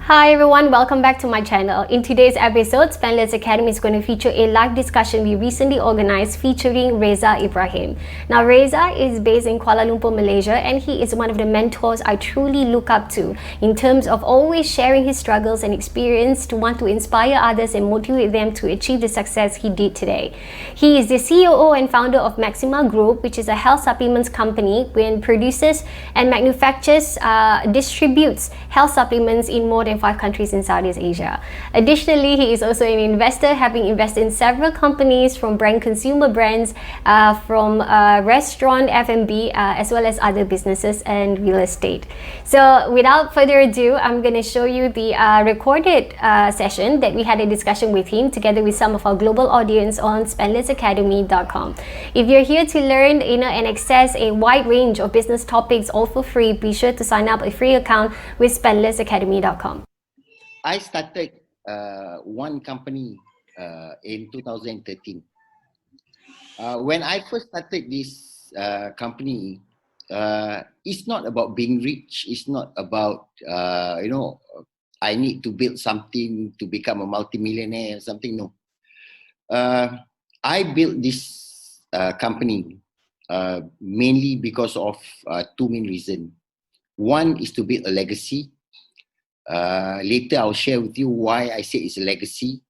Hi everyone, welcome back to my channel. In today's episode, Spendless Academy is going to feature a live discussion we recently organized featuring Reza Ibrahim. Now, Reza is based in Kuala Lumpur, Malaysia, and he is one of the mentors I truly look up to in terms of always sharing his struggles and experience to want to inspire others and motivate them to achieve the success he did today. He is the CEO and founder of Maxima Group, which is a health supplements company which produces and distributes health supplements in more than 5 countries in Southeast Asia. Additionally, he is also an investor, having invested in several companies from brand consumer brands, from restaurant, F&B, as well as other businesses and real estate. So without further ado, I'm going to show you the recorded session that we had a discussion with him together with some of our global audience on spendlessacademy.com. If you're here to learn, and access a wide range of business topics all for free, be sure to sign up a free account with spendlessacademy.com. I started one company in 2013. When I first started this company, it's not about being rich. It's not about, I need to build something to become a multimillionaire or something. No. I built this company mainly because of two main reasons. One is to build a legacy. Later, I'll share with you why I say it's a legacy.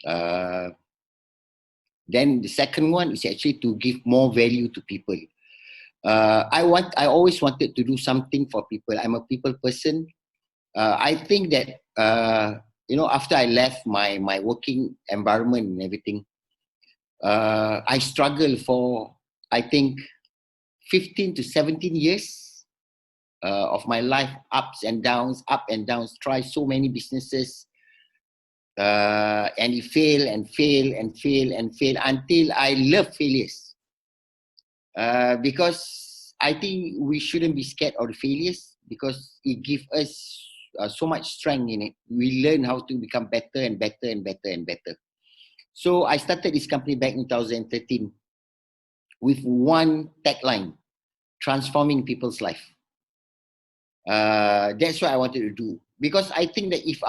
Then the second one is actually to give more value to people. I always wanted to do something for people. I'm a people person. I think that after I left my working environment and everything, I struggled for, I think, 15 to 17 years of my life, up and downs, try so many businesses, and it fail until I love failures. Because I think we shouldn't be scared of the failures because it gives us so much strength in it. We learn how to become better and better and better and better. So I started this company back in 2013 with one tagline: transforming people's life. That's what I wanted to do, because I think that if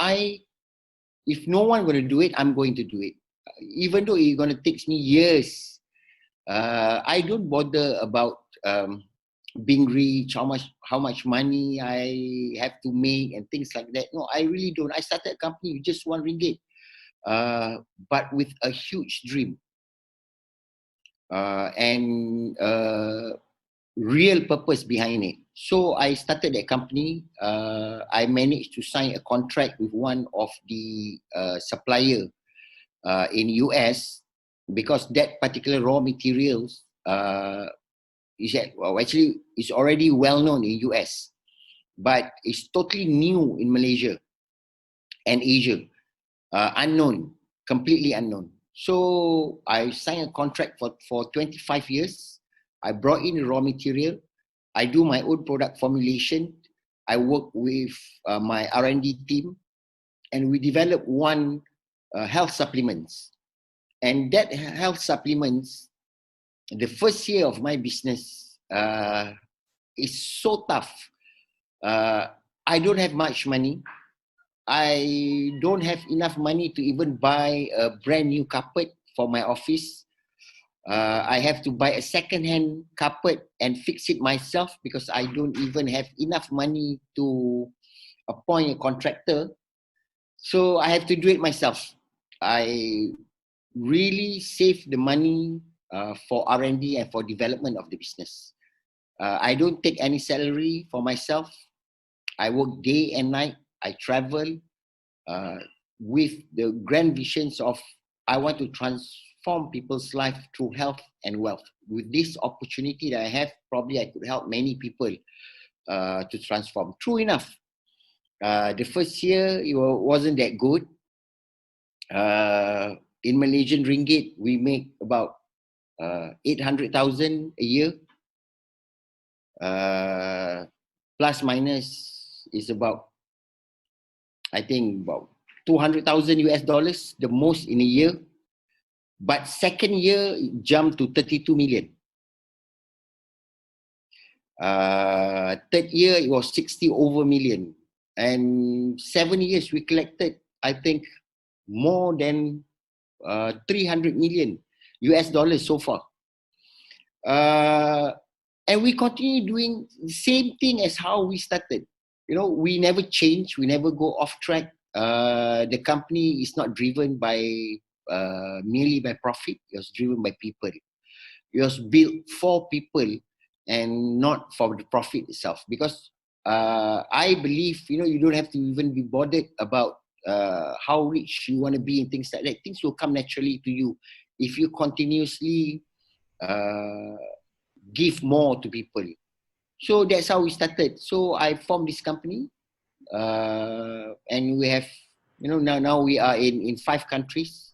no one going to do it, I'm going to do it, even though it's going to take me years. I don't bother about being rich, how much money I have to make and things like that. No, I really don't. I started a company with just RM1, but with a huge dream and real purpose behind it. So I started that company. I managed to sign a contract with one of the supplier in US, because that particular raw materials is already well known in US, but it's totally new in Malaysia and Asia, unknown, completely unknown. So I signed a contract for 25 years. I brought in the raw material. I do my own product formulation. I work with my R&D team, and we develop one health supplements. And that health supplements, the first year of my business, is so tough. I don't have much money. I don't have enough money to even buy a brand new carpet for my office. I have to buy a second-hand carpet and fix it myself because I don't even have enough money to appoint a contractor. So I have to do it myself. I really save the money for R&D and for development of the business. I don't take any salary for myself. I work day and night. I travel with the grand visions of I want to transform people's life through health and wealth. With this opportunity that I have, probably I could help many people to transform. True enough, the first year it wasn't that good. In Malaysian ringgit, we make about 800,000 a year. Plus minus is about, I think, about 200,000 US dollars, the most in a year. But second year, it jumped to 32 million. Third year, it was 60 over million. and 7 years we collected, I think, more than 300 million US dollars so far. And we continue doing the same thing as how we started. We never change, we never go off track. The company is not driven by merely by profit. It was driven by people. It was built for people and not for the profit itself. Because I believe, you don't have to even be bothered about how rich you want to be and things like that. Things will come naturally to you if you continuously give more to people. So that's how we started. So I formed this company, and we have, now we are in 5 countries,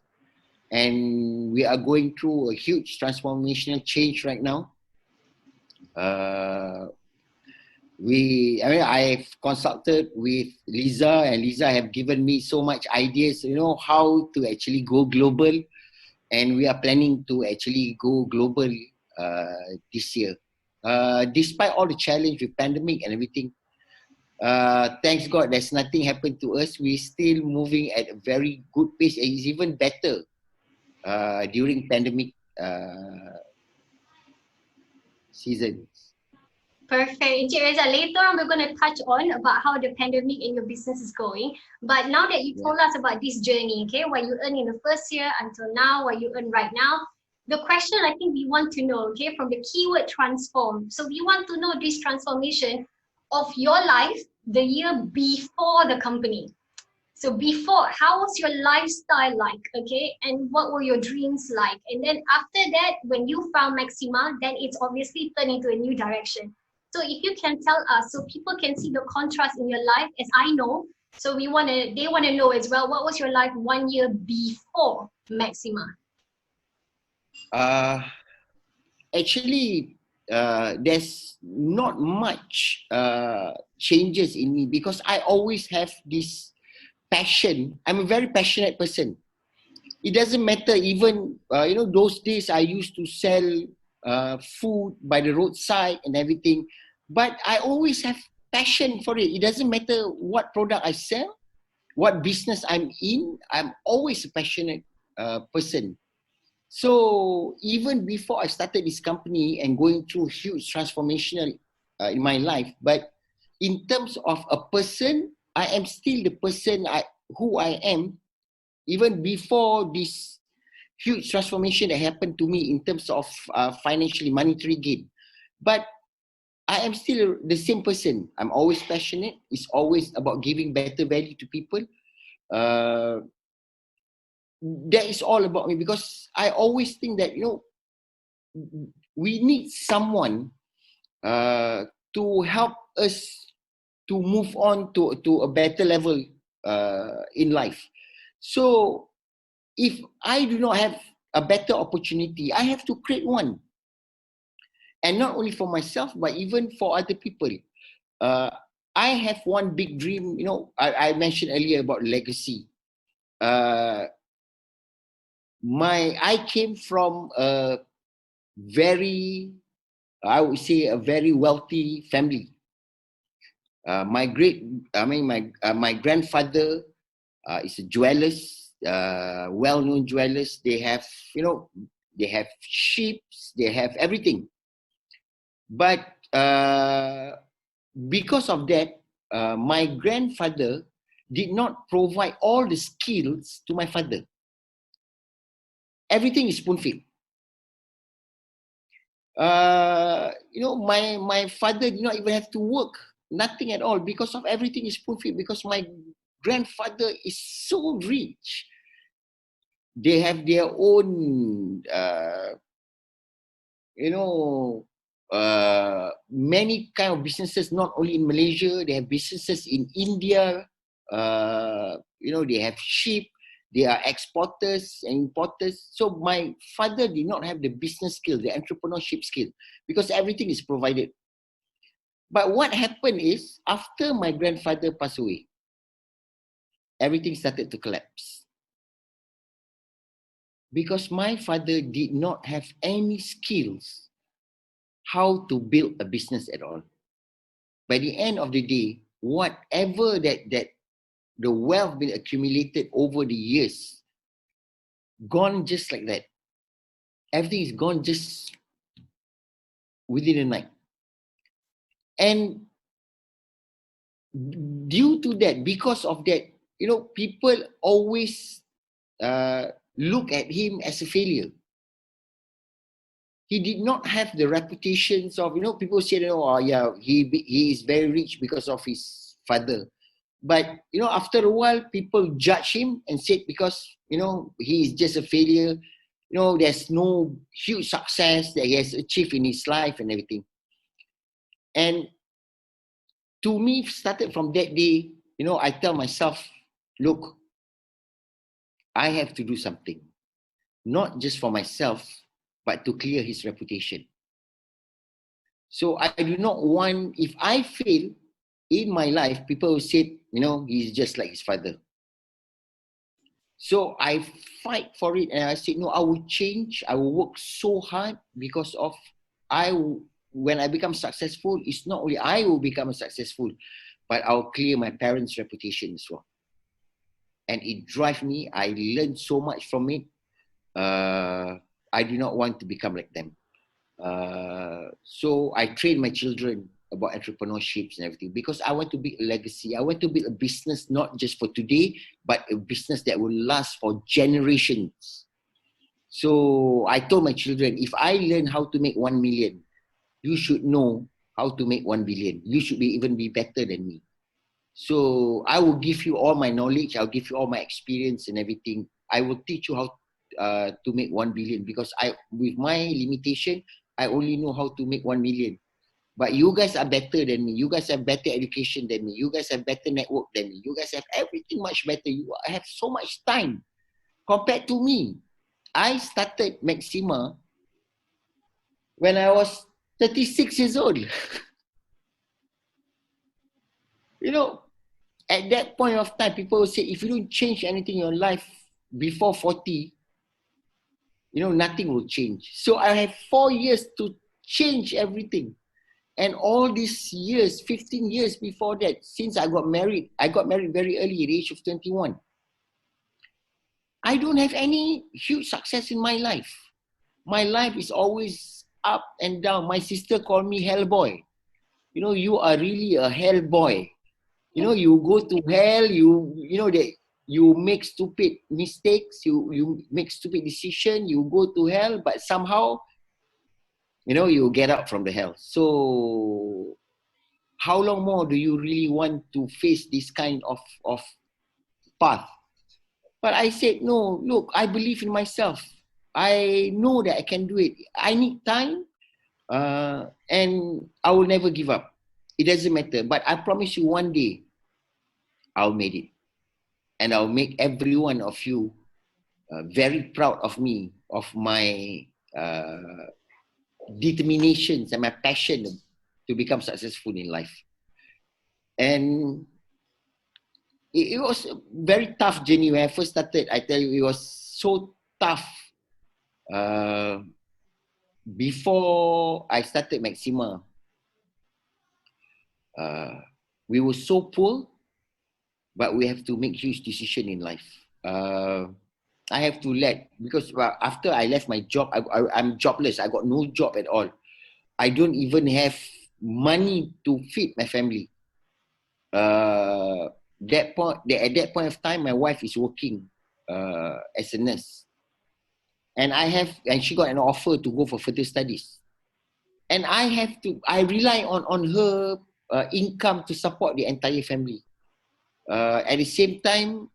and we are going through a huge transformational change right now. I've consulted with Lisa, and Lisa have given me so much ideas, how to actually go global, and we are planning to actually go global this year. Despite all the challenge with pandemic and everything, thanks God, there's nothing happened to us. We're still moving at a very good pace. It's even better during pandemic season. Perfect. Encik Reza, later on we're going to touch on about how the pandemic in your business is going. But now that you told us about this journey, okay, what you earned in the first year until now, what you earn right now, the question I think we want to know, okay, from the keyword transform. So we want to know this transformation of your life the year before the company. So before, how was your lifestyle like, okay? And what were your dreams like? And then after that, when you found Maxima, then it's obviously turned into a new direction. So if you can tell us, so people can see the contrast in your life, as I know, so they want to know as well, what was your life 1 year before Maxima? Actually, there's not much changes in me, because I always have this passion. I'm a very passionate person. It doesn't matter, even those days I used to sell food by the roadside and everything, but I always have passion for it. It doesn't matter what product I sell, what business I'm in, I'm always a passionate person. So even before I started this company and going through huge transformational in my life, but in terms of a person, I am still the person who I am, even before this huge transformation that happened to me in terms of financially monetary gain. But I am still the same person. I'm always passionate. It's always about giving better value to people. That is all about me, because I always think that we need someone to help us to move on to a better level in life. So if I do not have a better opportunity, I have to create one, and not only for myself but even for other people. I have one big dream. I mentioned earlier about legacy. I came from a very, I would say, a very wealthy family. My grandfather is a jewelers, well-known jewelers. They have, they have sheep, they have everything. But because of that, my grandfather did not provide all the skills to my father. Everything is spoon-fed. My father did not even have to work, nothing at all, because of everything is spoon-fed, because my grandfather is so rich. They have their own, many kind of businesses, not only in Malaysia, they have businesses in India. They have sheep. They are exporters and importers. So my father did not have the business skill, the entrepreneurship skill, because everything is provided. But what happened is, after my grandfather passed away, everything started to collapse. Because my father did not have any skills how to build a business at all. By the end of the day, whatever that the wealth been accumulated over the years, gone just like that. Everything is gone just within a night. And due to that, because of that, people always look at him as a failure. He did not have the reputations of, people say, oh yeah, he is very rich because of his father. But, after a while, people judge him and said because, he is just a failure, there's no huge success that he has achieved in his life and everything. And to me, started from that day, I tell myself, look, I have to do something, not just for myself, but to clear his reputation. So I do not want, if I fail in my life, people will say, he's just like his father. So I fight for it and I said, no, I will change. I will work so hard because of when I become successful, it's not only I will become successful, but I'll clear my parents' reputation as well. And it drives me. I learned so much from it. I do not want to become like them. So I train my children about entrepreneurships and everything because I want to build a legacy. I want to build a business not just for today, but a business that will last for generations. So I told my children, if I learn how to make 1 million, you should know how to make 1 billion. You should even be better than me. So I will give you all my knowledge. I'll give you all my experience and everything. I will teach you how to make 1 billion because with my limitation, I only know how to make 1 million. But you guys are better than me. You guys have better education than me. You guys have better network than me. You guys have everything much better. You have so much time compared to me. I started Maxima when I was 36 years old. At that point of time, people will say, if you don't change anything in your life before 40, nothing will change. So I have 4 years to change everything. And all these years, 15 years before that, since I got married very early at the age of 21. I don't have any huge success in my life. My life is always up and down. My sister called me hell boy. You are really a hell boy. You go to hell, that you make stupid mistakes, you make stupid decision, you go to hell, but somehow, you get out from the hell. So how long more do you really want to face this kind of path? But I said, no, look, I believe in myself. I know that I can do it. I need time, and I will never give up. It doesn't matter. But I promise you one day, I'll make it. And I'll make every one of you very proud of me, of my determinations and my passion to become successful in life. And it was a very tough journey when I first started. I tell you, it was so tough. Before I started Maxima, we were so poor, but we have to make huge decision in life. I have to because after I left my job, I'm jobless. I got no job at all. I don't even have money to feed my family. At that point of time, my wife is working as a nurse, and she got an offer to go for further studies, and I rely on her income to support the entire family. At the same time,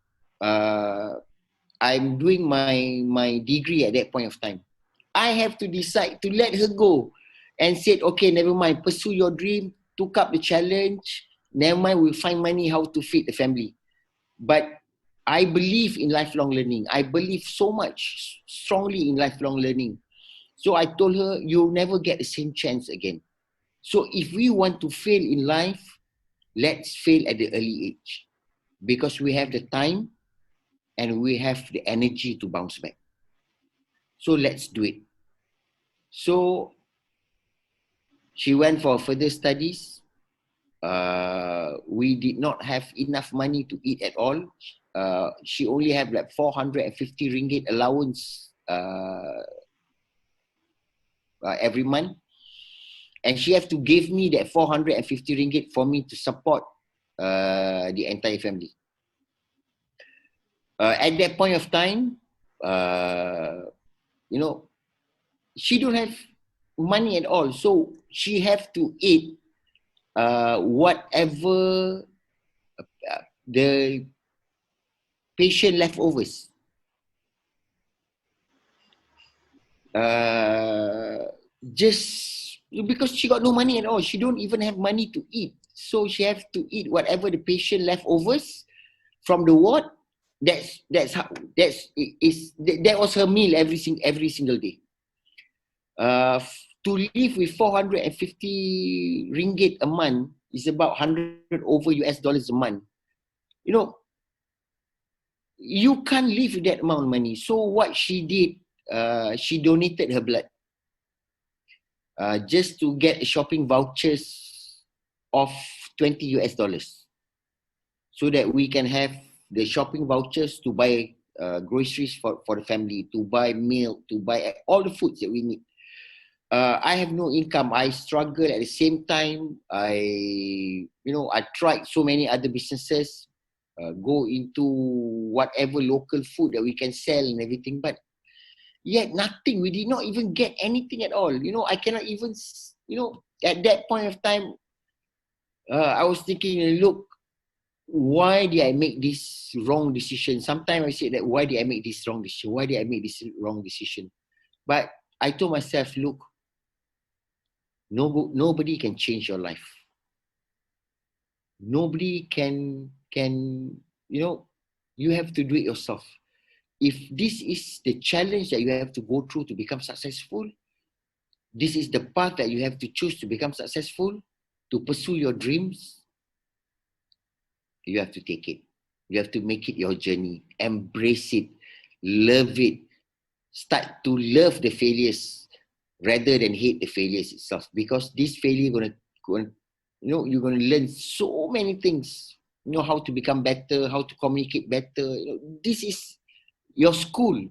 I'm doing my degree at that point of time. I have to decide to let her go and said, okay, never mind, pursue your dream, took up the challenge, never mind, we'll find money how to feed the family. But I believe in lifelong learning. I believe so much strongly in lifelong learning. So I told her, you'll never get the same chance again. So if we want to fail in life, let's fail at the early age because we have the time and we have the energy to bounce back. So let's do it. So she went for further studies. we did not have enough money to eat at all. She only had like 450 ringgit allowance every month, and she have to give me that 450 ringgit for me to support the entire family. At that point of time, you know, she don't have money at all, so she have to eat whatever the patient leftovers. Just because she got no money at all, she don't even have money to eat, so she have to eat whatever the patient leftovers from the ward. That was her meal every single day. To live with 450 ringgit a month is about 100 over US dollars a month. You know, you can't live with that amount of money. So what she did, she donated her blood just to get shopping vouchers of 20 US dollars, so that we can have the shopping vouchers to buy groceries for the family, to buy milk, to buy all the foods that we need. I have no income. I struggle at the same time. I tried so many other businesses, go into whatever local food that we can sell and everything, but yet nothing. We did not even get anything at all. I cannot even, at that point of time, I was thinking, look, why did I make this wrong decision? Sometimes I say that, why did I make this wrong decision? Why did I make this wrong decision? But I told myself, look, nobody can change your life. Nobody can, you have to do it yourself. If this is the challenge that you have to go through to become successful, this is the path that you have to choose to become successful, to pursue your dreams, you have to take it. You have to make it your journey. Embrace it. Love it. Start to love the failures rather than hate the failures itself. Because this failure you're gonna learn so many things. How to become better, how to communicate better. This is your school.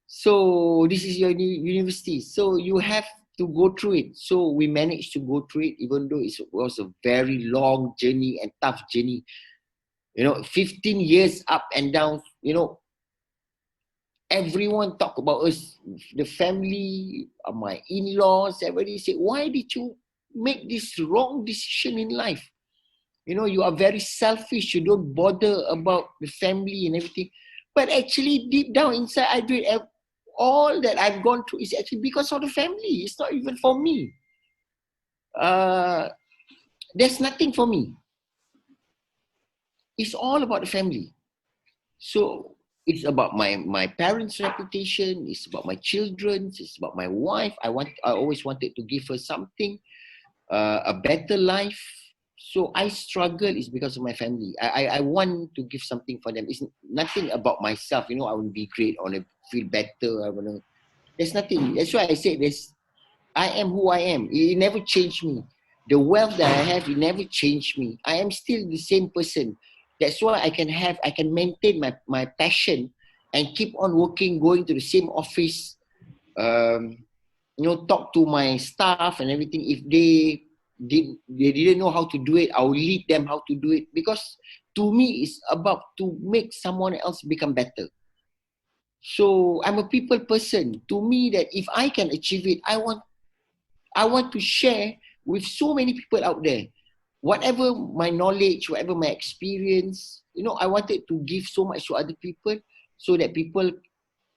So this is your university. So you have to go through it. So we managed to go through it, even though it was a very long journey and tough journey. 15 years up and down. Everyone talk about us, the family, my in-laws. Everybody say, why did you make this wrong decision in life? You are very selfish. You don't bother about the family and everything. But actually, deep down inside, I do it. All that I've gone through is actually because of the family. It's not even for me. There's nothing for me. It's all about the family. So it's about my parents' reputation. It's about my children. It's about my wife. I always wanted to give her something, a better life. So I struggle is because of my family. I want to give something for them. It's nothing about myself. I want to be great. I want to feel better. There's nothing. That's why I said this. I am who I am. It never changed me. The wealth that I have, it never changed me. I am still the same person. That's why I can maintain my passion and keep on working, going to the same office, talk to my staff and everything. If they didn't know how to do it, I'll lead them how to do it. Because to me, it's about to make someone else become better. So I'm a people person. To me, that if I can achieve it, I want to share with so many people out there. Whatever my knowledge, whatever my experience, I wanted to give so much to other people, so that people,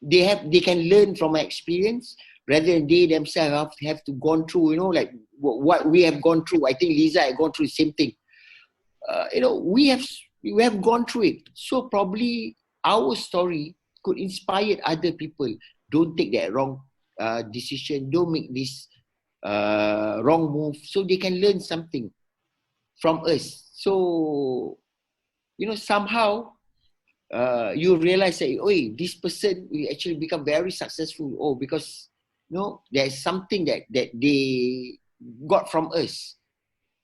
they can learn from my experience rather than they themselves have to gone through, like what we have gone through. I think Lisa had gone through the same thing. We have gone through it. So probably our story could inspire other people. Don't take that wrong decision. Don't make this wrong move, so they can learn something from us. So somehow you realize that, this person will actually become very successful. Because there's something that they got from us.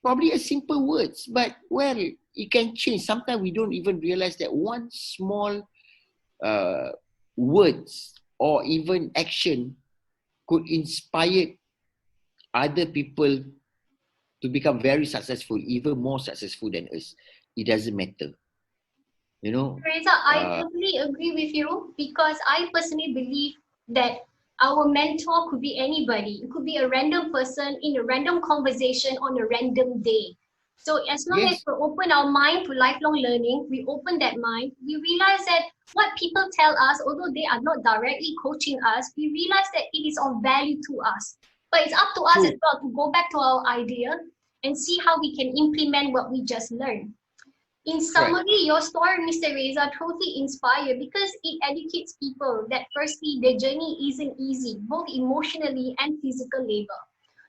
probably a simple words, but well, it can change. Sometimes we don't even realize that one small uh, words or even action could inspire other people to become very successful, even more successful than us. It doesn't matter, you know. Reza, I Uh, totally agree with you because I personally believe that our mentor could be anybody. It could be a random person in a random conversation on a random day. So as long as yes, we open our mind to lifelong learning, we open that mind, we realize that what people tell us, although they are not directly coaching us, we realize that it is of value to us. But it's up to us as true, well to go back to our idea and see how we can implement what we just learned. In correct. summary, your story, Mr. Reza, totally inspired because it educates people that firstly, their journey isn't easy, both emotionally and physical labor.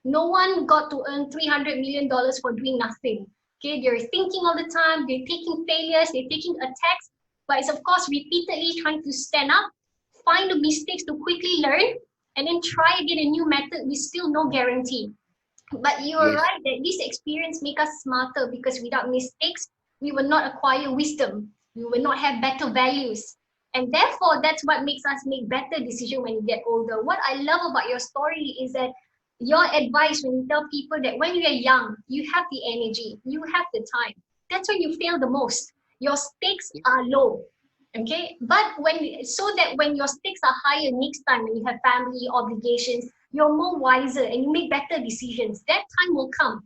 No one got to earn $300 million for doing nothing. Okay, they're thinking all the time, they're taking failures, they're taking attacks, but it's of course repeatedly trying to stand up, find the mistakes to quickly learn, and then try again a new method with still no guarantee. But you're Yes, right that this experience make us smarter because without mistakes, we will not acquire wisdom. We will not have better values. And therefore, that's what makes us make better decisions when we get older. What I love about your story is that your advice when you tell people that when you're young, you have the energy, you have the time. That's when you fail the most. Your stakes are low. Okay, but when so that when your stakes are higher next time when you have family obligations, you're more wiser and you make better decisions. That time will come.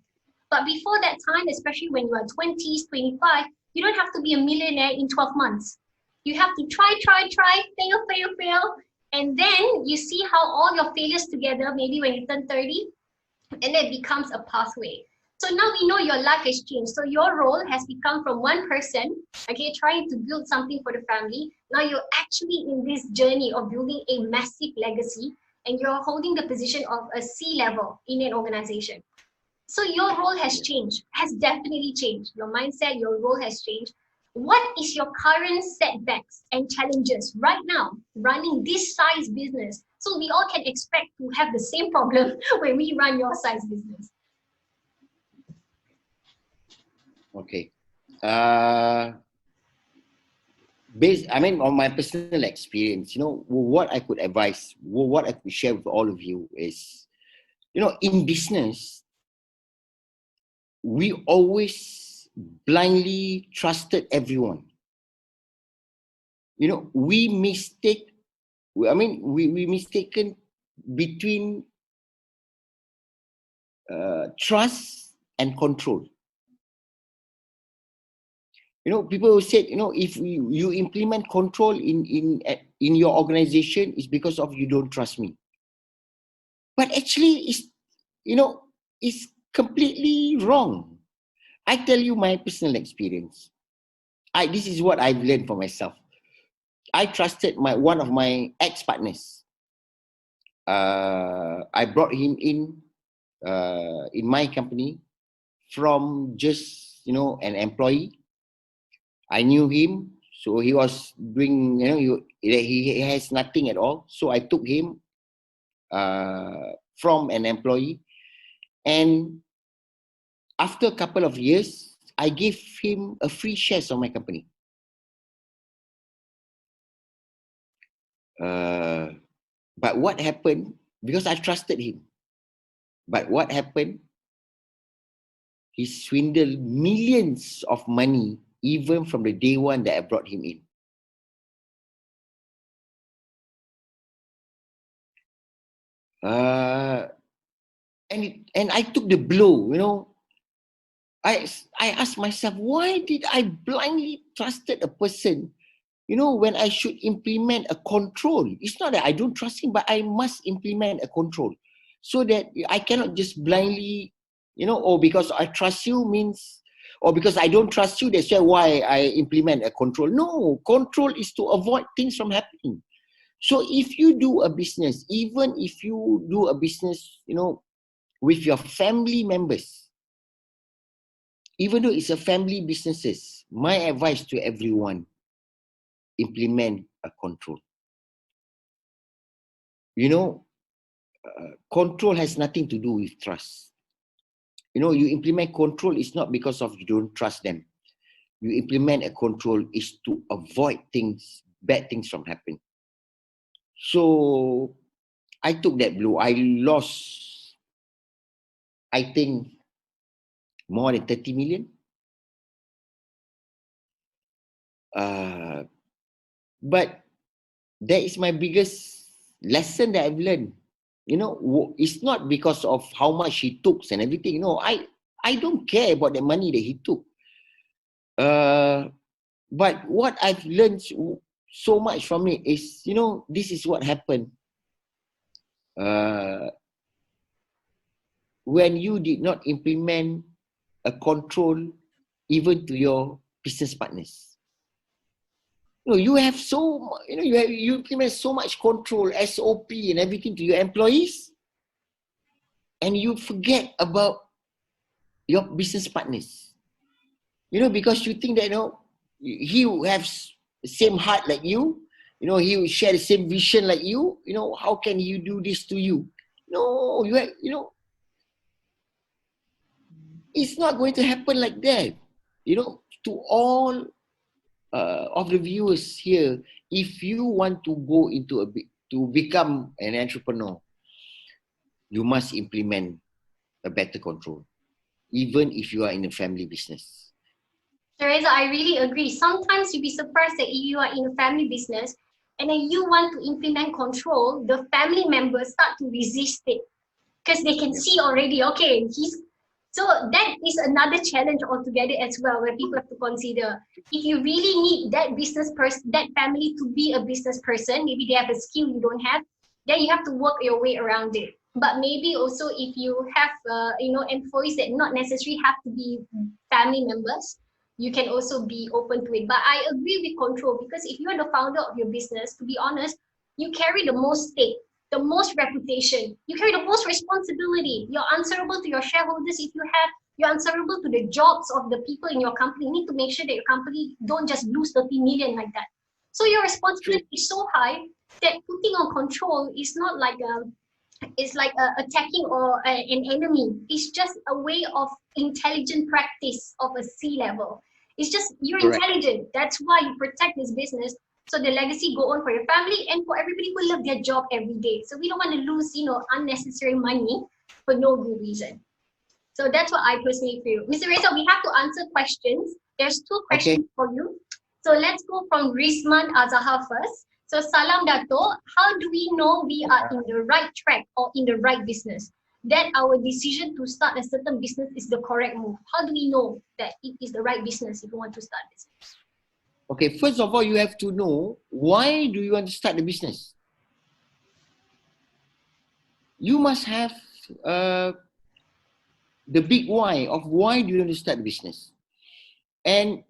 But before that time, especially when you are 20s, 25, you don't have to be a millionaire in 12 months. You have to try, fail, fail, fail. And then you see how all your failures together, maybe when you turn 30, and it becomes a pathway. So now we know your life has changed. So your role has become from one person, okay, trying to build something for the family. Now you're actually in this journey of building a massive legacy, and you're holding the position of a C level in an organization. So your role has yes. changed, has definitely changed. Your mindset, your role has changed. What is your current setbacks and challenges right now running this size business? So we all can expect to have the same problem when we run your size business. Okay. Based, I mean, on my personal experience, you know, what I could advise, what I could share with all of you is, you know, in business, we always blindly trusted everyone. You know, we mistaken between trust and control. You know, people said, you know, if you implement control in your organization, it's because of you don't trust me. But actually, you know, it's completely wrong. I tell you my personal experience. This is what I've learned for myself. I trusted my one of my ex partners. I brought him in my company from just, you know, an employee. I knew him, so he was doing, you know, he has nothing at all. So I took him from an employee, and after a couple of years, I gave him a free shares of my company. Uh, but what happened? Because I trusted him. But what happened? He swindled millions of money even from the day one that I brought him in. Uh, and I took the blow. You know, I asked myself, why did I blindly trusted a person? You know, when I should implement a control. It's not that I don't trust him, but I must implement a control so that I cannot just blindly, you know, or because I trust you means, or because I don't trust you, that's why I implement a control. No, control is to avoid things from happening. So if you do a business, even if you do a business, you know, with your family members, even though it's a family businesses, my advice to everyone, implement a control. You know, control has nothing to do with trust. you implement control is not because of you don't trust them. You implement a control is to avoid bad things from happening. So I took that blow. I lost, I think, more than 30 million. But that is my biggest lesson that I've learned. It's not because of how much he took and everything. No, I don't care about the money that he took. But what I've learned so much from it is, this is what happened. When you did not implement a control even to your business partners. You have you implement so much control, SOP and everything to your employees, and you forget about your business partners. Because you think that he has the same heart like you. He will share the same vision like you. How can you do this to you? No, it's not going to happen like that. To all of the viewers here, if you want to go into to become an entrepreneur, you must implement a better control, even if you are in a family business. Reza, I really agree. Sometimes you'll be surprised that if you are in a family business and then you want to implement control, the family members start to resist it because they can see already, okay, so that is another challenge altogether as well, where people have to consider. If you really need that business person, that family to be a business person, maybe they have a skill you don't have, then you have to work your way around it. But maybe also if you have, employees that not necessarily have to be family members, you can also be open to it. But I agree with control, because if you're the founder of your business, to be honest, you carry the most stake, the most reputation, you carry the most responsibility. You're answerable to your shareholders if you have, you're answerable to the jobs of the people in your company. You need to make sure that your company don't just lose 30 million like that. So your responsibility is so high that putting on control is not like attacking or an enemy. It's just a way of intelligent practice of a C-level. It's just you're Correct. intelligent. That's why you protect this business, so the legacy go on for your family and for everybody who love their job every day. So we don't want to lose, unnecessary money for no good reason. So that's what I personally feel. Mr. Reza, we have to answer questions. There's two questions for you. So let's go from Rizman Azahar first. So Salam Dato, how do we know we are in the right track or in the right business? That our decision to start a certain business is the correct move. How do we know that it is the right business if you want to start business? Okay, first of all, you have to know, why do you want to start the business? You must have the big why of why do you want to start the business. And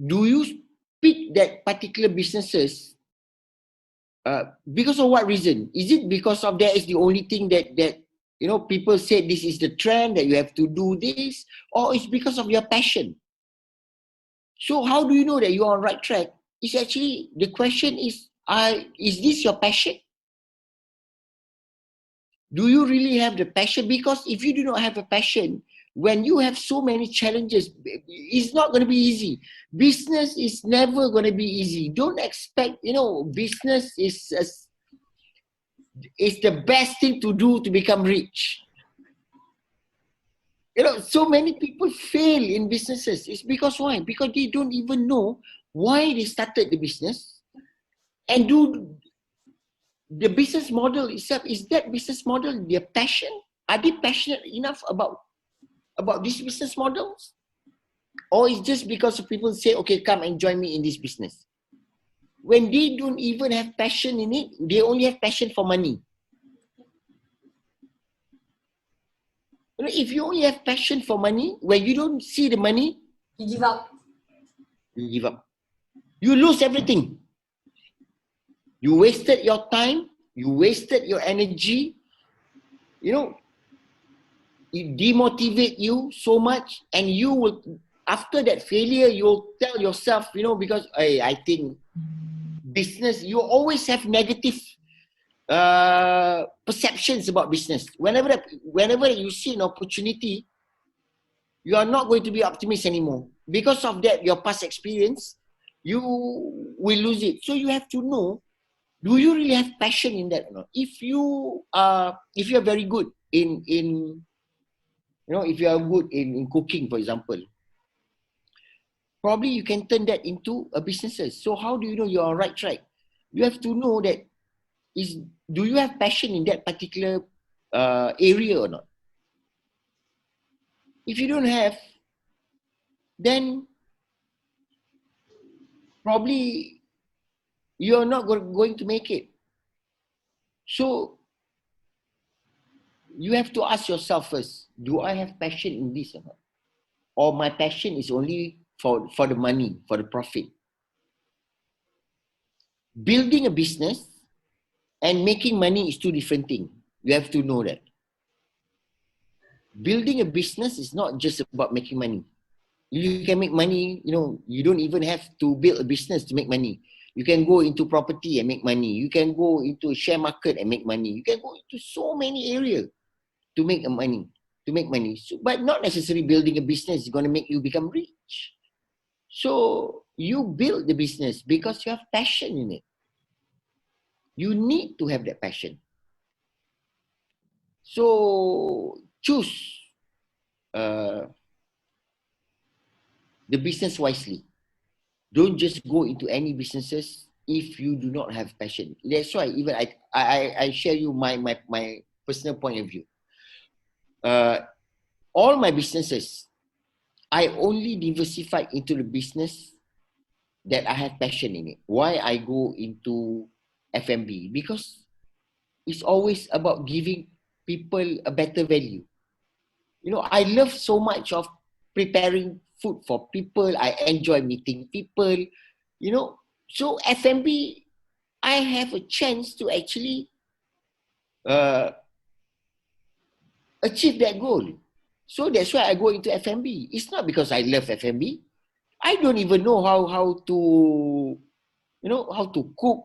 do you pick that particular businesses because of what reason? Is it because of that is the only thing that people say this is the trend that you have to do this, or it's because of your passion? So how do you know that you are on right track? It's actually, the question is this your passion? Do you really have the passion? Because if you do not have a passion, when you have so many challenges, it's not going to be easy. Business is never going to be easy. Don't expect, business is the best thing to do to become rich. So many people fail in businesses. It's because why? Because they don't even know why they started the business, and do the business model itself, is that business model their passion? Are they passionate enough about these business models? Or it's just because of people say, okay, come and join me in this business. When they don't even have passion in it, they only have passion for money. If you only have passion for money, when you don't see the money, you give up. You give up. You lose everything. You wasted your time, you wasted your energy, it demotivate you so much, and you will, after that failure, you'll tell yourself, because I think business, you always have negative perceptions about business. Whenever you see an opportunity, you are not going to be optimist anymore. Because of that, your past experience, you will lose it. So you have to know, do you really have passion in that or not? If you are very good in if you are good in cooking, for example, probably you can turn that into a business. So how do you know you're on right track? You have to know that do you have passion in that particular area or not? If you don't have, then probably you're not going to make it. So you have to ask yourself first, do I have passion in this or not? Or my passion is only for the money, for the profit? Building a business and making money is two different things. You have to know that. Building a business is not just about making money. You can make money, you don't even have to build a business to make money. You can go into property and make money. You can go into a share market and make money. You can go into so many areas to make money. So, but not necessarily building a business is going to make you become rich. So you build the business because you have passion in it. You need to have that passion. So choose the business wisely. Don't just go into any businesses if you do not have passion. That's why even I share you my personal point of view. All my businesses, I only diversified into the business that I have passion in it. Why I go into F&B? Because it's always about giving people a better value. I love so much of preparing food for people. I enjoy meeting people, So F&B, I have a chance to actually achieve that goal. So that's why I go into F&B. It's not because I love F&B. I don't even know how to, how to cook,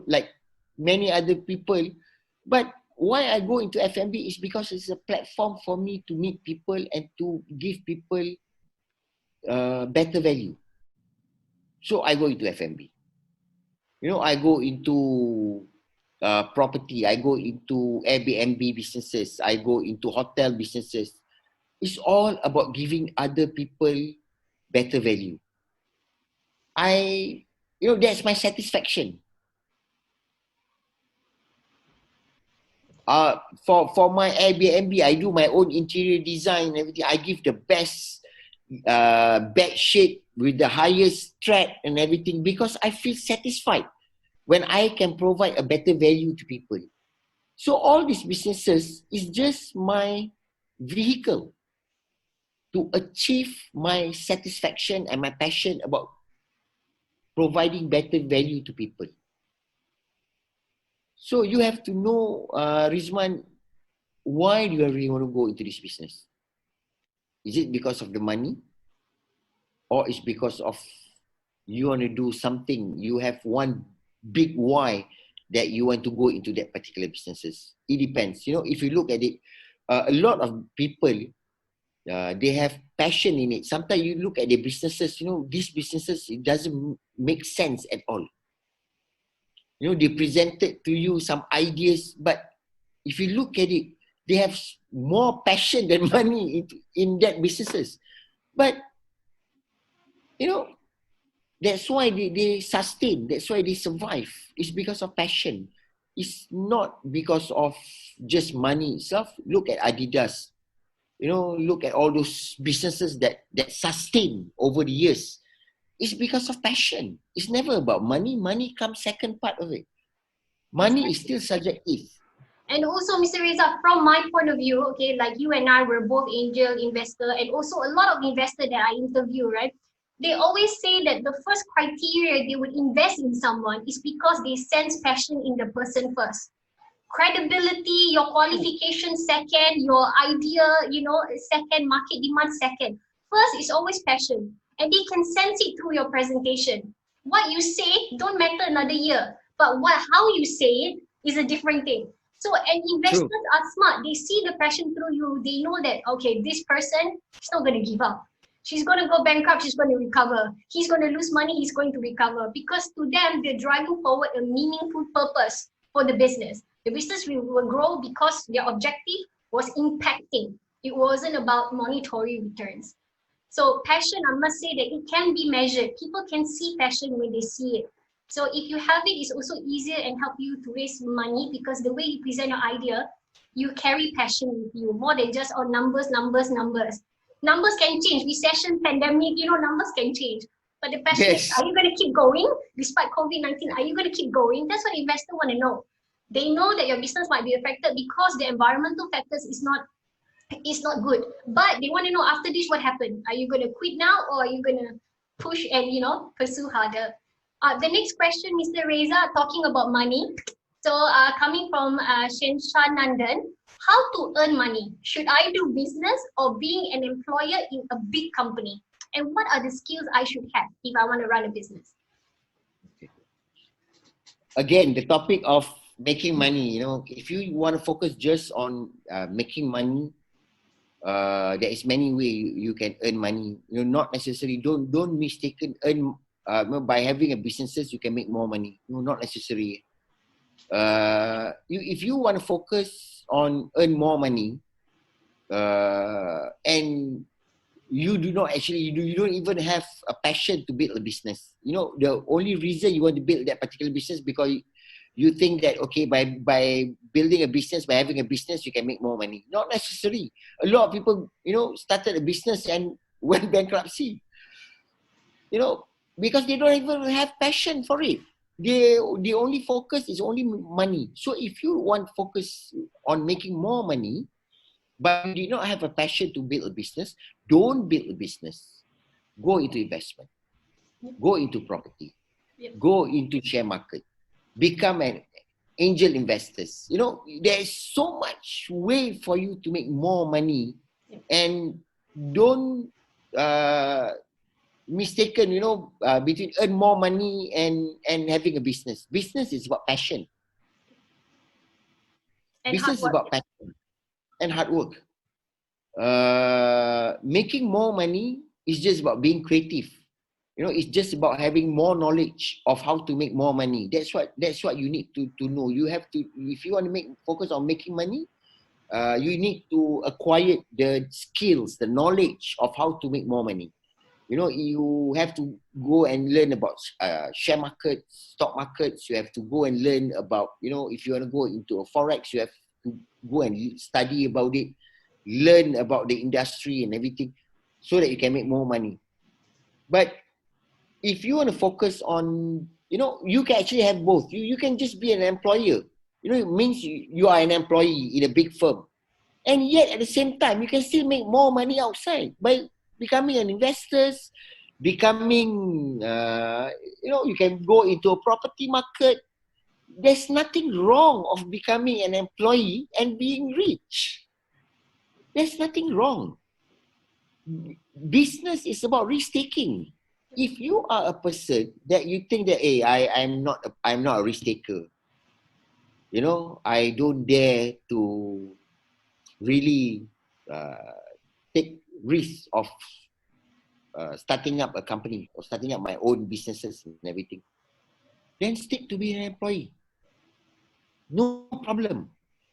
like many other people. But why I go into F&B is because it's a platform for me to meet people and to give people better value. So I go into F&B. I go into property. I go into Airbnb businesses. I go into hotel businesses. It's all about giving other people better value. That's my satisfaction. For my Airbnb, I do my own interior design and everything. I give the best bed sheet with the highest thread and everything because I feel satisfied when I can provide a better value to people. So all these businesses is just my vehicle to achieve my satisfaction and my passion about providing better value to people. So you have to know, Rizman, why do you really want to go into this business? Is it because of the money? Or is because of you want to do something? You have one big why that you want to go into that particular businesses. It depends. If you look at it, a lot of people, they have passion in it. Sometimes you look at the businesses, these businesses, it doesn't make sense at all. They presented to you some ideas, but if you look at it, they have more passion than money in that businesses. But, that's why they sustain. That's why they survive. It's because of passion. It's not because of just money itself. Look at Adidas. Look at all those businesses that sustain over the years. It's because of passion. It's never about money. Money comes second part of it. Money is still subjective. And also, Mr. Reza, from my point of view, okay, like you and I were both angel investor, and also a lot of investors that I interview, right? They always say that the first criteria they would invest in someone is because they sense passion in the person first. Credibility, your qualification second, your idea, second, market demand second. First is always passion, and they can sense it through your presentation. What you say don't matter another year, but how you say it is a different thing. So, and True. investors are smart. They see the passion through you. They know that, okay, this person is not going to give up. She's going to go bankrupt. She's going to recover. He's going to lose money. He's going to recover. Because to them, they're driving forward a meaningful purpose for the business. The business will grow because their objective was impacting. It wasn't about monetary returns. So passion, I must say that it can be measured. People can see passion when they see it. So if you have it, it's also easier and help you to raise money because the way you present your idea, you carry passion with you more than just numbers, numbers, numbers. Numbers can change. Recession, pandemic, numbers can change. But the passion is, Yes. are you going to keep going despite COVID-19? Are you going to keep going? That's what investors want to know. They know that your business might be affected because the environmental factors is not good. But they want to know after this what happened. Are you going to quit now or are you going to push and pursue harder? The next question, Mr. Reza, talking about money. So coming from Shensha Nandan, how to earn money? Should I do business or being an employer in a big company? And what are the skills I should have if I want to run a business? Again, the topic of making money, if you want to focus just on making money, there is many ways you can earn money. Not necessarily, don't mistaken earn by having a businesses you can make more money. No, not necessary. If you want to focus on earn more money, and you do not actually, you don't even have a passion to build a business. The only reason you want to build that particular business because you think that, okay, by building a business, by having a business, you can make more money. Not necessary. A lot of people, started a business and went bankruptcy. Because they don't even have passion for it. The only focus is only money. So if you want focus on making more money, but you do not have a passion to build a business, don't build a business. Go into investment. Go into property. Go into share market. Become an angel investors. There is so much way for you to make more money, and don't mistaken, between earn more money and having a business. Business is about passion. And Business is hard work. about passion and hard work. Making more money is just about being creative. It's just about having more knowledge of how to make more money. That's what you need to know. You have to, if you want to focus on making money, you need to acquire the skills, the knowledge of how to make more money. You have to go and learn about share markets, stock markets. You have to go and learn about, if you want to go into a forex, you have to go and study about it, learn about the industry and everything, so that you can make more money. But if you want to focus on, you can actually have both. You can just be an employer. It means you are an employee in a big firm. And yet at the same time, you can still make more money outside by becoming an investor, becoming, you can go into a property market. There's nothing wrong of becoming an employee and being rich. There's nothing wrong. Business is about risk-taking. If you are a person that you think that, hey, I'm not a risk-taker, I don't dare to really take risks of starting up a company or starting up my own businesses and everything, then stick to being an employee. No problem.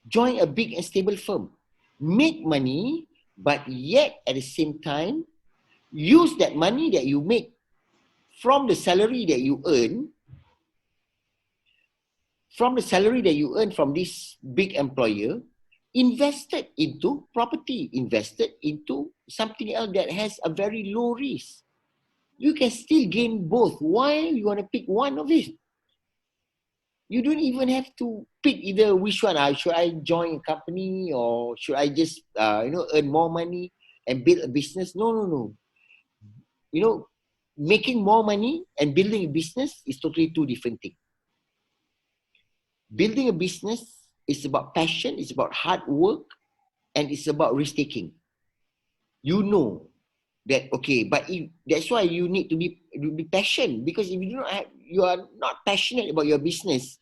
Join a big and stable firm. Make money, but yet at the same time, use that money that you make from the salary that you earn, from this big employer, invested into property, invested into something else that has a very low risk. You can still gain both. Why you want to pick one of it? You don't even have to pick either which one. Should I join a company or should I just earn more money and build a business? No. Making more money and building a business is totally two different things. Building a business is about passion, it's about hard work, and it's about risk-taking. You know that, okay, but that's why you need to be passionate, because if you are not passionate about your business,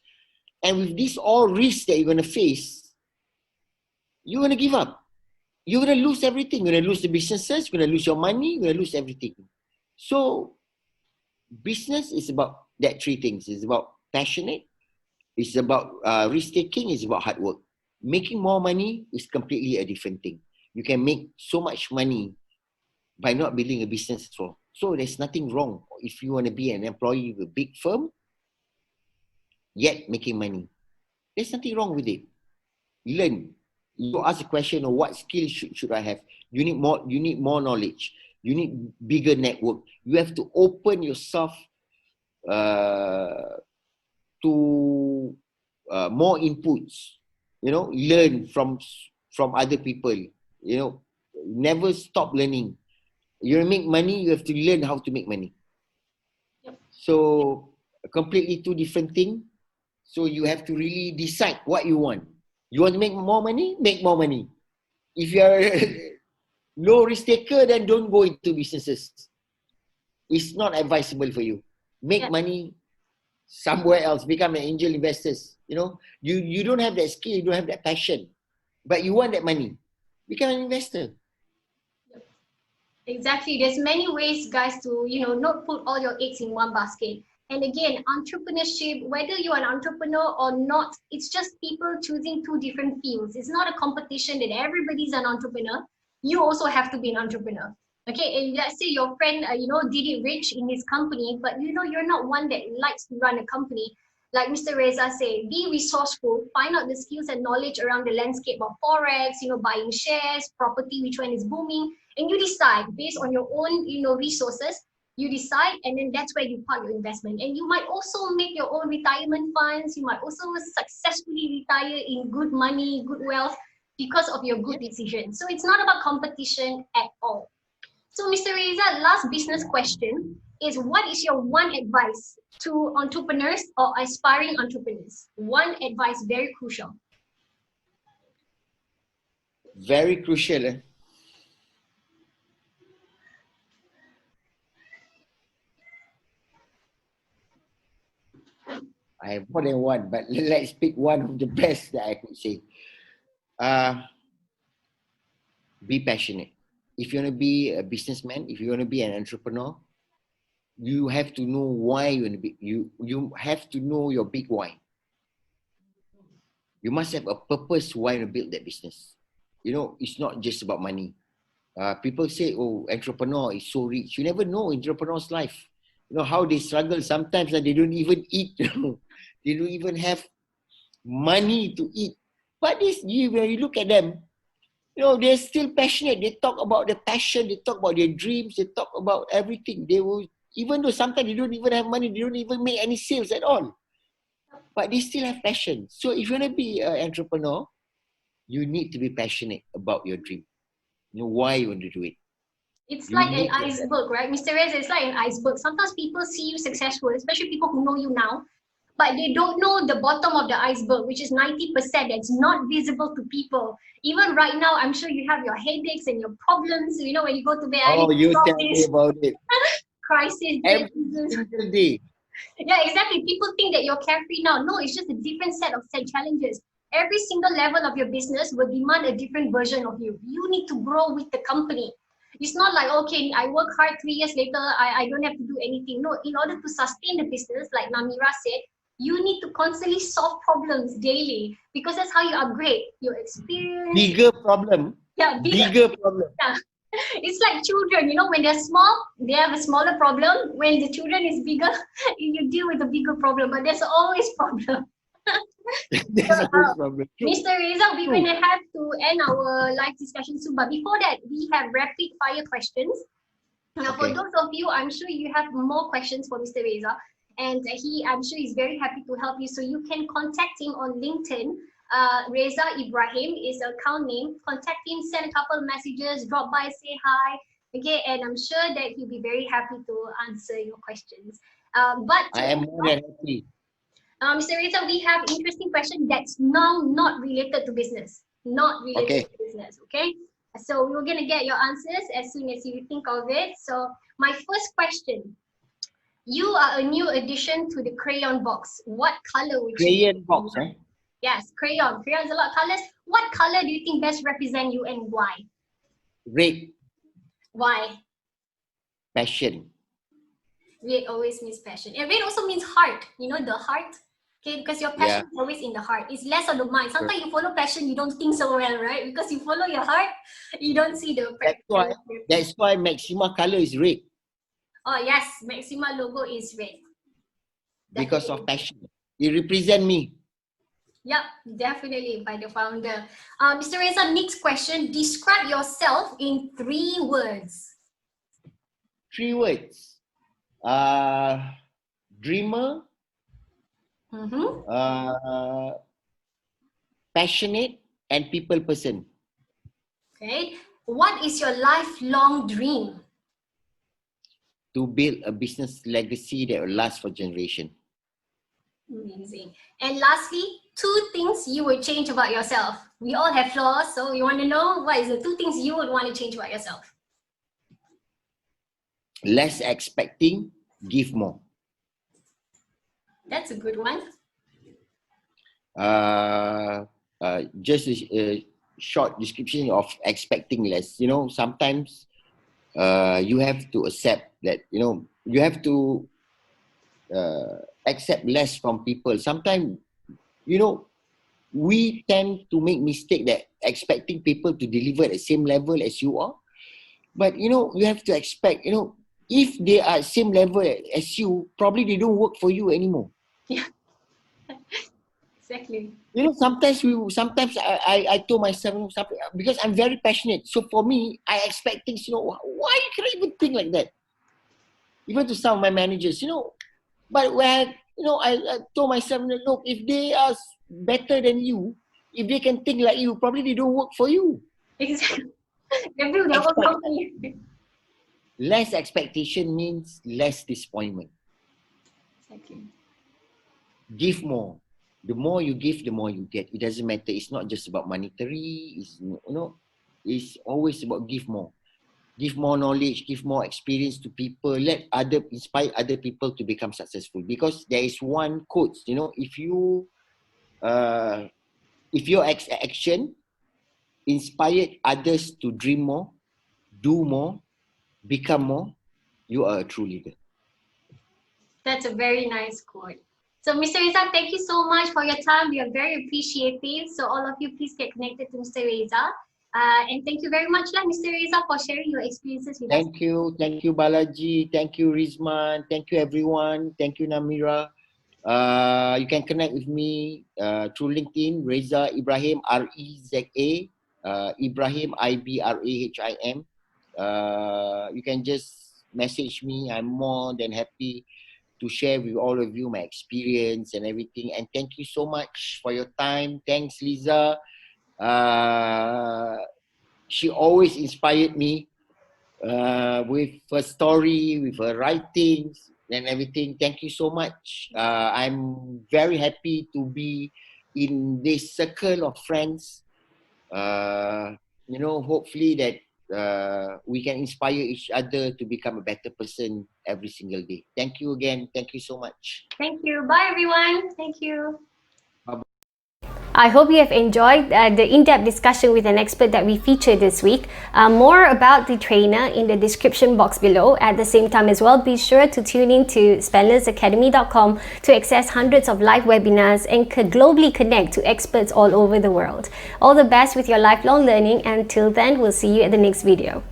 And with this all risks that you're going to face, you're going to give up. You're going to lose everything. You're going to lose the businesses, you're going to lose your money, you're going to lose everything. So business is about that three things. It's about passionate, it's about risk-taking, it's about hard work. Making more money is completely a different thing. You can make so much money by not building a business as well. So there's nothing wrong if you want to be an employee with a big firm, yet making money. There's nothing wrong with it. Learn. You ask a question of what skills should I have. You need more knowledge. You need bigger network. You have to open yourself to more inputs. Learn from other people. Never stop learning. You want to make money, you have to learn how to make money. Yep. So completely two different things. So you have to really decide what you want. You want to make more money? Make more money. If you are a low risk taker, then don't go into businesses. It's not advisable for you. Make money somewhere else. Become an angel investors. You don't have that skill, you don't have that passion, but you want that money. Become an investor. Exactly. There's many ways, guys, to not put all your eggs in one basket. And again, entrepreneurship, whether you're an entrepreneur or not, it's just people choosing two different fields. It's not a competition that everybody's an entrepreneur. You also have to be an entrepreneur. Okay, and let's say your friend, did it rich in his company, but you're not one that likes to run a company. Like Mr. Reza said, be resourceful, find out the skills and knowledge around the landscape of Forex, buying shares, property, which one is booming, and you decide based on your own, resources, you decide, and then that's where you park your investment. And you might also make your own retirement funds. You might also successfully retire in good money, good wealth because of your good decision. So it's not about competition at all. So Mr. Reza, last business question is, what is your one advice to entrepreneurs or aspiring entrepreneurs? One advice, very crucial. Very crucial. I have more than one, but let's pick one of the best that I could say. Be passionate. If you want to be a businessman, if you want to be an entrepreneur, you have to know why you want to be. You have to know your big why. You must have a purpose why you build that business. It's not just about money. People say, "Oh, entrepreneur is so rich." You never know entrepreneur's life. How they struggle. Sometimes they don't even eat. They don't even have money to eat. But when you look at them, they're still passionate. They talk about their passion. They talk about their dreams. They talk about everything. They will, even though sometimes they don't even have money, they don't even make any sales at all. But they still have passion. So if you want to be an entrepreneur, you need to be passionate about your dream. Why you want to do it. It's like an iceberg, right? Mr. Reza, it's like an iceberg. Sometimes people see you successful, especially people who know you now, but they don't know the bottom of the iceberg, which is 90% that's not visible to people. Even right now, I'm sure you have your headaches and your problems. When you go to bed, you tell me about it. Crisis. Every single day. Yeah, exactly. People think that you're carefree now. No, it's just a different set of challenges. Every single level of your business will demand a different version of you. You need to grow with the company. It's not like, okay, I work hard, 3 years later, I don't have to do anything. No, in order to sustain the business, like Namira said, you need to constantly solve problems daily, because that's how you upgrade your experience. Bigger problem. Yeah, bigger problem. Yeah. It's like children, when they're small, they have a smaller problem. When the children is bigger, you deal with a bigger problem, but there's always problem. There's always problem. Mr. Reza, we're going to have to end our live discussion soon. But before that, we have rapid fire questions. Now, for those of you, I'm sure you have more questions for Mr. Reza. And I'm sure he's very happy to help you. So you can contact him on LinkedIn. Reza Ibrahim is the account name. Contact him, send a couple of messages, drop by, say hi. Okay, and I'm sure that he'll be very happy to answer your questions. But I am more than happy. Mr. Reza, we have interesting question that's now not related to business. Not related to business, okay? So we're going to get your answers as soon as you think of it. So my first question, You are a new addition to the crayon box. What color would you Crayon choose? box, eh? Yes, crayon. Crayon's a lot of colors. What color do you think best represent you and why? Red, Why? passion. Red always means passion. And red also means heart. You know, the heart. Okay, because your passion is always in the heart. It's less on the mind. Sometimes you follow passion, you don't think so well, right? Because you follow your heart, you don't see the practical. That's why Maxima color is red. Oh yes, Maxima logo is red. Because of passion. It represents me. Yep, definitely by the founder. Mr. Reza, next question. Describe yourself in 3 words. 3 words. Dreamer, passionate, and people person. Okay. What is your lifelong dream? To build a business legacy that will last for generation. Amazing. And lastly, 2 things you would change about yourself. We all have flaws, so we want to know what is the 2 things you would want to change about yourself. Less expecting, give more. That's a good one. Just a short description of expecting less. You know, sometimes you have to accept that, you know, you have to accept less from people. Sometimes, you know, we tend to make mistake that expecting people to deliver at the same level as you are. But, you know, you have to expect, you know, if they are same level as you, probably they don't work for you anymore. Yeah. Exactly. You know, sometimes I told myself something, because I'm very passionate. So for me, I expect things, you know, why can I even think like that? Even to some of my managers, you know. But when, you know, I told myself, look, if they are better than you, if they can think like you, probably they don't work for you. Exactly. They build their own company. Less expectation means less disappointment. Exactly. Give more. The more you give, the more you get. It doesn't matter. It's not just about monetary. It's, you know, it's always about give more. Give more knowledge, give more experience to people. Inspire other people to become successful. Because there is one quote, you know, if your action inspired others to dream more, do more, become more, you are a true leader. That's a very nice quote. So, Mr. Reza, thank you so much for your time. We are very appreciative. So, all of you, please get connected to Mr. Reza. And thank you very much, Mr. Reza, for sharing your experiences with us. Thank you, Balaji. Thank you, Rizman. Thank you, everyone. Thank you, Namira. You can connect with me through LinkedIn, Reza Ibrahim, Reza. Ibrahim, Ibrahim. You can just message me. I'm more than happy to share with all of you my experience and everything. And thank you so much for your time. Thanks, Liza. She always inspired me with her story, with her writings and everything. Thank you so much. I'm very happy to be in this circle of friends. You know, hopefully that we can inspire each other to become a better person every single day. Thank you again. Thank you so much. Thank you. Bye, everyone. Thank you. I hope you have enjoyed the in-depth discussion with an expert that we featured this week. More about the trainer in the description box below. At the same time as well, be sure to tune in to spendlessacademy.com to access hundreds of live webinars and globally connect to experts all over the world. All the best with your lifelong learning. Until then, we'll see you at the next video.